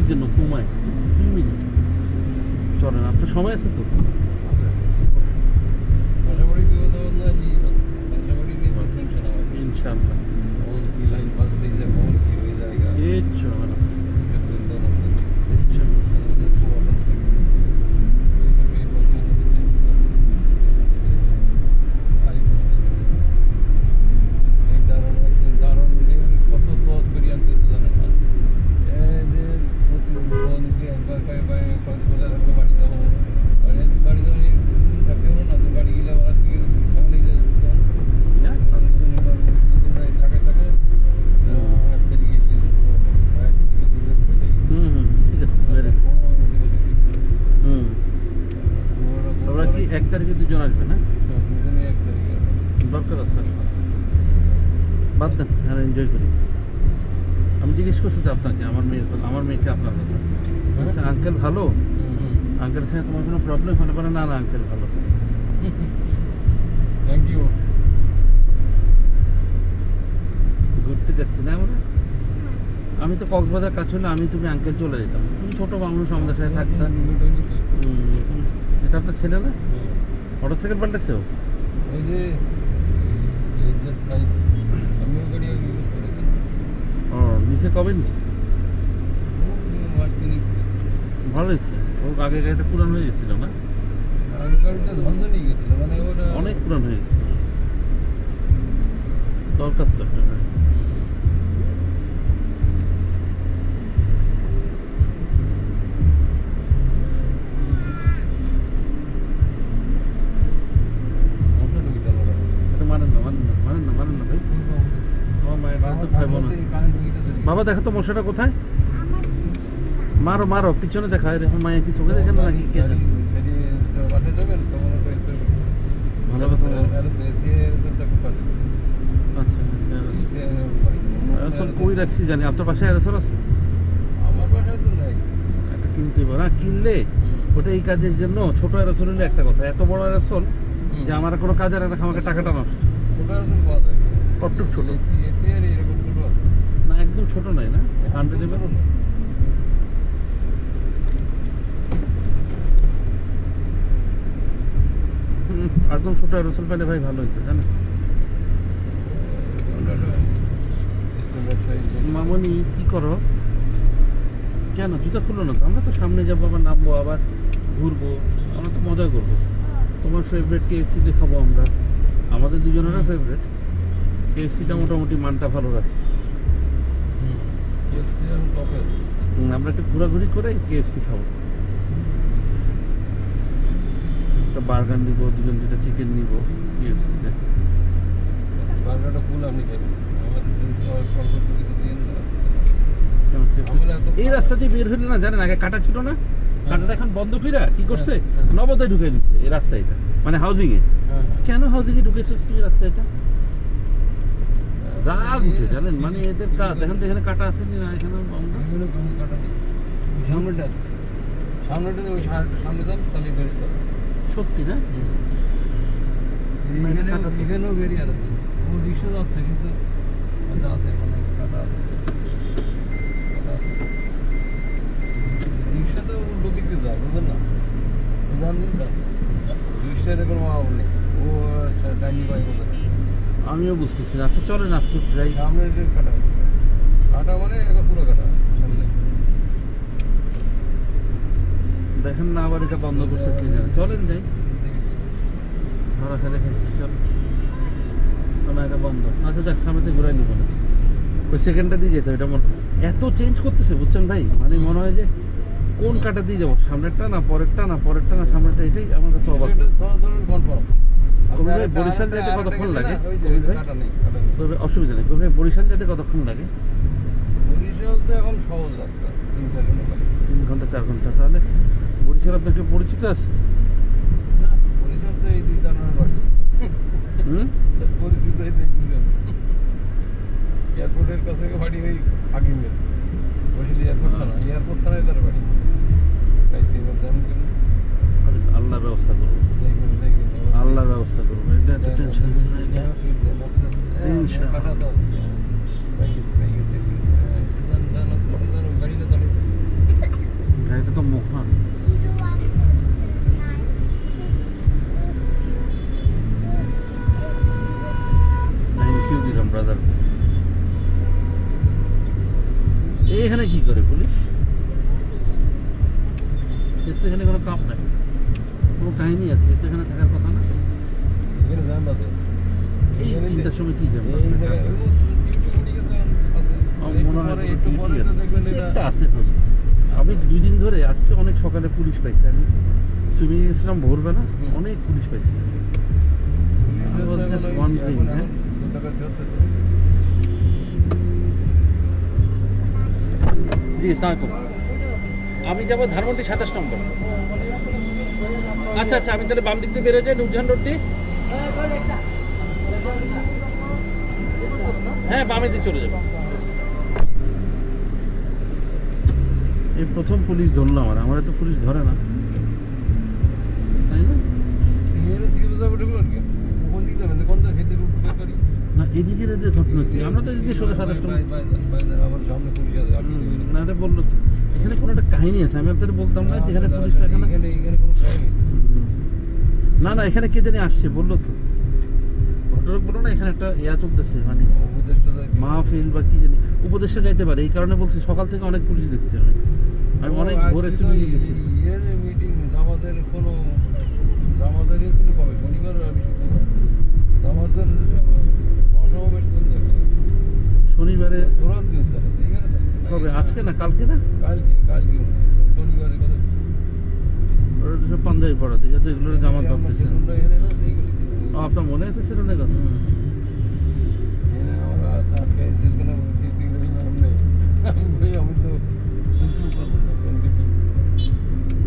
মিনিটের জন্য ঘুমায়, 2 মিনিট। চলেন, আপনার সময় আছে তো? ইনশাআল্লাহ। এই চল দুজন আসবে না? দরকার আছে, বাদ দেন, আর এনজয় করি। আমি জিজ্ঞেস করছি তো আপনাকে, আমার মেয়েকে আপনার কথা। আচ্ছা আঙ্কেল ভালো? আঙ্কেলের সঙ্গে তোমার কোনো প্রবলেম হতে পারে? না না আঙ্কেল ভালো। Thank you. ঘুরতে যাচ্ছি না আমরা? আমি তো কক্সবাজার কাছে হলে আমি তুমি আঙ্কেল চলে যেতাম। তুমি ছোটো মানুষ আমাদের সাথে থাকতাম। এটা আপনার ছেলে না? মোটরসাইকেল পাল্টেছেও? ওই যে আমিও গাড়ি ইউজ করেছি। ও নিচে কবে নিছে? ভালো হয়েছে। ও আগে গাড়িটা পুরান হয়ে গেছিল না? আগে গাড়িটা ঝঞ্ঝা নিয়ে গেছিল, মানে ওটা অনেক পুরান হয়ে গেছে। দরকার তো একটা গাড়ি। বাবা দেখো তো মশাটা কোথায়? মারো মারো, পিছনে দেখা। এরকম মায়ের কি চোখে দেখে না নাকি? ভালো কথা। আচ্ছা অ্যারোসল কই রাখছি জানি। আপনার পাশে অ্যারোসল আছে? আমার বাসায় তো নাই। একটা কিনতে পারো না? কিনলে ওটা এই কাজের জন্য। ছোট অ্যারোসল হলে একটা কথা, এত বড় অ্যারোসল যে আমার কোনো কাজে রাখা, আমাকে টাকাটা নষ্ট। ছোট অ্যারোসল পাওয়া যায়? কতটুক ছোট? এসি এর এরকম ছোট আছে না, একদম ছোট নয় না, 100 ml। একদম ছোট অ্যারোসল পেলে ভাই ভালো হতো, জানেন? মামনি কি করো? কেন জুতা খুলো না তো? আমরা তো সামনে যাবো, আবার নামবো, আবার ঘুরবো, আমরা তো মজা করবো। তোমার ফেভারিট KFC খাবো আমরা, আমাদের দুজনেরও ফেভারিট। KFCটা মোটামুটি মানটা ভালো রাখে। আমরা একটু ঘোরাঘুরি করে KFC খাবো, একটা বার্গার নিব, দুজন দুটা চিকেন নিব KFC-তে। বার্গারটা ফুল আপনি খাবেন, এই রাস্তা দিয়ে বের হইলে না, জানেন আগে কাটা ছিল না? কাটাটা এখন বন্ধ কইরা কি করছে, নবোদয় ঢুকে দিচ্ছে এই রাস্তা। এটা মানে হাউজিং এ। কেন হাউজিং এ ঢুকেছিস তুই রাস্তা? এটা রাগ উঠে, জানেন? মানে এদের কাজ দেখেন তো, এখানে কাটা আছে না? এখানে কাটা নেই, সামনেটা আছে। সামনেটা ওই সামনে যান, তাহলে বেরিয়ে যাবে। সত্যি না? এখানেও বেরিয়ার আছে, ও রিক্সা যাচ্ছে কিন্তু আচ্ছা আছে, মানে কাটা আছে। রিক্সাতে উল্টো দিকে যায়, বুঝলেন না? জানেন তো রিক্সার কোনো অভাব নেই, ও টাইনি বাই বলে। আমিও বুঝতেছি না। আচ্ছা চলেন আজকে যাই। সামনে কাটা আছে, কাটা মানে একবার পুরো কাটা সামনে। দেখেন না আবার এটা বন্ধ করছে কি জানে। চলেন যাই, ধরা খেলে খাইছি। চল না, এটা বন্ধ। আচ্ছা দেখ, সামনে ঘুরাই নিব না, ওই সেকেন্ডটা দিয়ে যেতে। এটা মনে এত চেঞ্জ করতেছে, বুঝছেন ভাই? মানে মনে হয় যে কোন কাটা দিয়ে যাবো, সামনেরটা না পরেরটা, না পরেরটা না সামনেরটা। এটাই আমার কাছে অবাক। ভাই বরিশাল যেতে কতক্ষণ লাগে? অসুবিধা নেই। ভাই বরিশাল যেতে কতক্ষণ লাগে? বরিশাল তো এখন সহজ রাস্তা, 3 ঘন্টা 4 ঘন্টা। তাহলে বরিশাল আপনাকে পরিচিত আছে? না, বরিশাল তো এই দুইজনের বাড়ি। পরিচিত এই দুইজন। এয়ারপোর্টের কাছে বাড়ি ওই হাকিমের, বরিশাল এয়ারপোর্ট থানায় তার বাড়ি। আল্লাহ ব্যবস্থা করবো, আল্লাহ ব্যবস্থা করবো। এটা এত টেনশন আছে না। ইউ দিলাম ব্রাদার। এখানে কি করে পুলিশ? এর তো এখানে কোনো কাপ নাই, কোনো কাহিনী আছে, এর তো এখানে থাকার কথা না। এখানে যান না তো এই তিনটার সময় কি যাবো? এই জায়গায় ওই ডিউটি উঠে গেছে আছে মনে হয় একটু পরে তো দেখবেন এটা একটা আছে তো। আমি 2 দিন ধরে, আজকে অনেক সকালে পুলিশ পাইছি, আমি সুইমিং গেছিলাম ভোরবেলা, অনেক পুলিশ পাইছি। I was just wondering, হ্যাঁ? জি, আসসালামু আলাইকুম। আমি যাবো ধানমন্ডি 27 নম্বর। আচ্ছা আচ্ছা, আমি তাহলে বাম দিক দিয়ে বেরোয় যাই নূরজাহান রোড দিয়ে। হ্যাঁ, বামে দিয়ে চলে যাবো। এই প্রথম পুলিশ ধরলো আমার তো পুলিশ ধরে না, তাই না? এখানে সিকিউরিটি জায়গা ঢুকলো নাকি কোন দিক যাবেন কোন দিক হেডে রুট করি না, এদিকের এদের ঘটনা কি? আমরা তো এদিকে সোজা 27 নম্বর। আবার সামনে পুলিশ আছে আপনি না, এটা বললো তো এখানে কোনো একটা কাহিনী আছে, আমি আপনাদের বলতাম না যে এখানে পুলিশ এখানে। এখানে কোনো ক্রাইম নেই না না, এখানে কে জানি আসছে বললো তো, ঘটনা বললো না, এখানে একটা ইয়া চলতেছে, মানে মাহফিল বা কি জানি, উপদেশটা যাইতে পারে, এই কারণে বলছি। সকাল থেকে অনেক পুলিশ দেখছি আমি অনেক ভোরে সুইমিংয়ে গেছি। এর মিটিং আমাদের কোনো আমাদের ছিল কবে শনিবার আর শুক্রবার আমাদের মহাসমাবেশ কোন জায়গায় শনিবারে সুরাত দিন তারা এখানে কবে? আজকে না কালকে? না কালকে শনিবারের কথা ওরা তো সব পাঞ্জাবি পড়া, ঠিক আছে, এগুলো জামা ধরতেছে। আপনার মনে আছে সেলুনের কথা?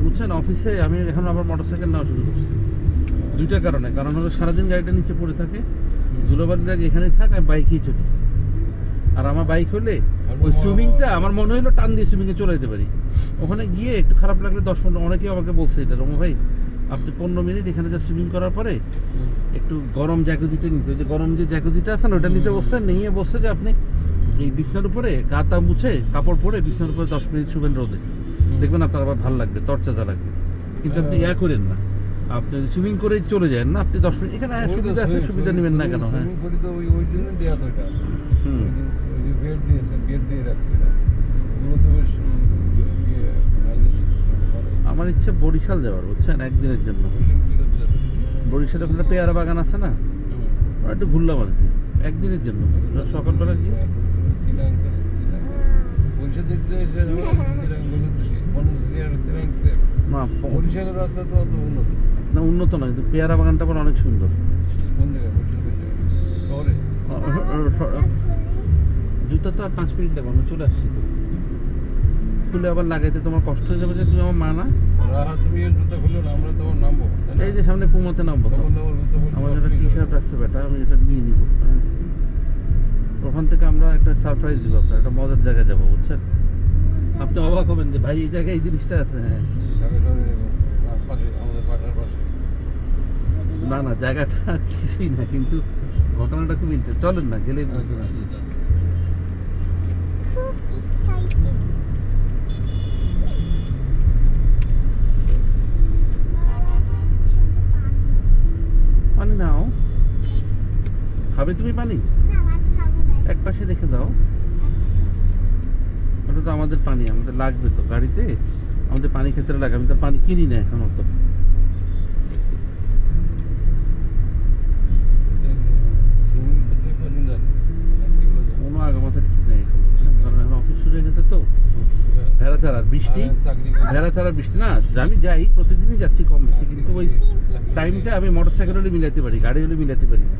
বুঝছেন, অফিসে আমি এখন আবার মোটরসাইকেল নেওয়া শুরু করছি 2টা কারণে। কারণ হলো সারাদিন গাড়িটা নিচে পড়ে থাকে, ধুলোবালির আগে এখানেই থাক, আমি বাইকেই চলি। আর আমার বাইক হলে ওই সুইমিংটা আমার মনে হলো টান দিয়ে সুইমিংয়ে চলে যেতে পারি। ওখানে গিয়ে একটু খারাপ লাগলে 10-15, অনেকেই আমাকে বলছে এটা, রমু ভাই আপনি 15 মিনিট এখানে যা সুইমিং করার পরে একটু গরম জ্যাকুজিটা নিতে, ওই যে গরম যে জ্যাকুজিটা আছে না, ওটা নিতে বসছেন, নিয়ে বসছে যে আপনি এই বিছনার উপরে গা তা মুছে কাপড় পরে বিছনার উপরে 10 মিনিট শুবেন রোদে, দেখবেন আপনার আবার ভালো লাগবে, তরচাজা লাগবে। কিন্তু আপনি ইয়া করেন না, আপনি সুইমিং করেই চলে যান না, আপনি 10 মিনিট এখানে সুবিধা আছে, সুবিধা নেবেন না কেন? হ্যাঁ, ওই জন্য দেওয়া তো এটা হুম। ওই যে গেট দিয়েছে, গেট দিয়ে রাখছে এটা ওগুলো তো বেশ আমার ইচ্ছে বরিশাল যাওয়ার, বুঝছেন, একদিনের জন্য। বরিশালে ওখানে পেয়ারা বাগান আছে না, ওরা একটু ঘুরলাম আর কি, একদিনের জন্য, সকালবেলা গিয়ে। না, বরিশালের রাস্তা তো অত উন্নত না উন্নত নয়, কিন্তু পেয়ারা বাগানটা আবার অনেক সুন্দর। কোন জায়গায় শহরে জুতা তো আর 5 মিনিট লাগবে, আমি চলে আসছি তো। খুলে আবার লাগাইতে তোমার কষ্ট হয়ে যাবে, যে তুমি আমার মা না। তুমি জুতা খুললো না, আমরা তখন নামবো। এই যে সামনে পুমাতে নামবো, তখন তো আমার একটা টি শার্ট রাখছে বেটা, আমি এটা নিয়ে নিব। হ্যাঁ, ওখান থেকে আমরা একটা সারপ্রাইজ দিব আপনার, একটা মজার জায়গায় যাবো, বুঝছেন। আপনি অবাক হবেন যে ভাই এই জায়গায় এই জিনিসটা আছে। হ্যাঁ, আমাদের বাসার পাশে না না, জায়গাটা কিছুই না, কিন্তু ঘটনাটা খুব ইন্টারেস্ট। চলেন না, গেলেই বুঝতে পারবেন। খুব এক্সাইটেড। পানি নাও, খাবে তুমি পানি? না, আমি খাবো না। এক পাশে রেখে দাও, ওটা তো আমাদের পানি, আমাদের লাগবে তো গাড়িতে, আমাদের পানি ক্ষেত্রে লাগে। আমি তো পানি কিনি না এখন অত। সুইমিং করতে কদিন যাবে কোনো আগামাথা ঠিক নেই এখন, বুঝছেন, কারণ এখন অফিস শুরু হয়ে গেছে তো। ভেড়া ছাড়া বৃষ্টি, ভেড়া ছাড়া বৃষ্টি না, আমি যাই প্রতিদিনই যাচ্ছি কম বেশি, কিন্তু ওই টাইমটা আমি মোটরসাইকেল হলে মিলাতে পারি, গাড়ি হলে মিলাতে পারি না।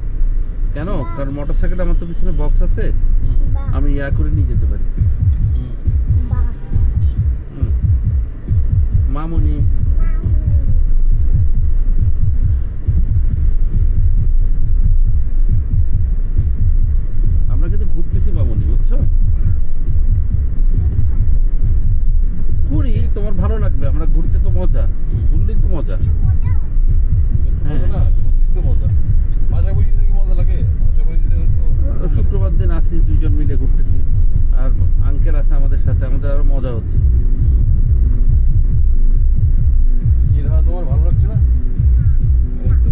কেন? কারণ মোটরসাইকেল আমার তো পিছনে বক্স আছে, আমি ইয়া করে নিয়ে যেতে পারি। বাহ, হুম। মামুনি, আমরা কিন্তু ঘুরতেছি মামুনি, বুঝছো, ঘুরি, তোমার ভালো লাগবে, আমরা ঘুরতে তো মজা, ঘুরলেই তো মজা। কি মজা। হ্যাঁ। না সত্যি তো মজা বাসা বসে থেকে মজা লাগে বাসা বসে শুক্রবার দিন আসি, 2 জন মিলে ঘুরতেছি, আর আঙ্কেল আছে আমাদের সাথে, আমাদের আরো মজা হচ্ছে। তোমার ভালো লাগছে না এই তো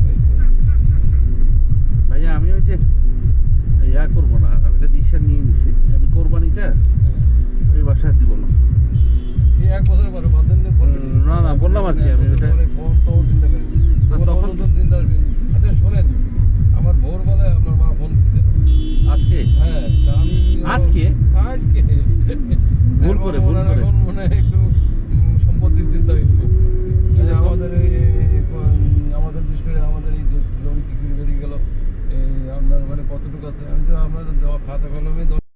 ভাইয়া আমি ওই যে ইয়া আছি আমি ওটা ফোন তো চিন্তা করি তখন তখন- নতুন চিন্তা আসবে। আচ্ছা শোনেন, আমার ভোরবেলায় আপনার মা ফোন দিচ্ছিলেন। আজকে হ্যাঁ তা আমি আজকে? আজকে ভুল করে, ভুল ওনার করে। এখন মনে হয় একটু সম্পত্তির চিন্তা হয়েছিল। এরকম? আমাদের আমাদের বিশেষ করে আমাদের এই জমি কি করে বেরিয়ে গেল, এই আপনার মানে কতটুকু আছে, আমি তো আপনার খাতা কলমে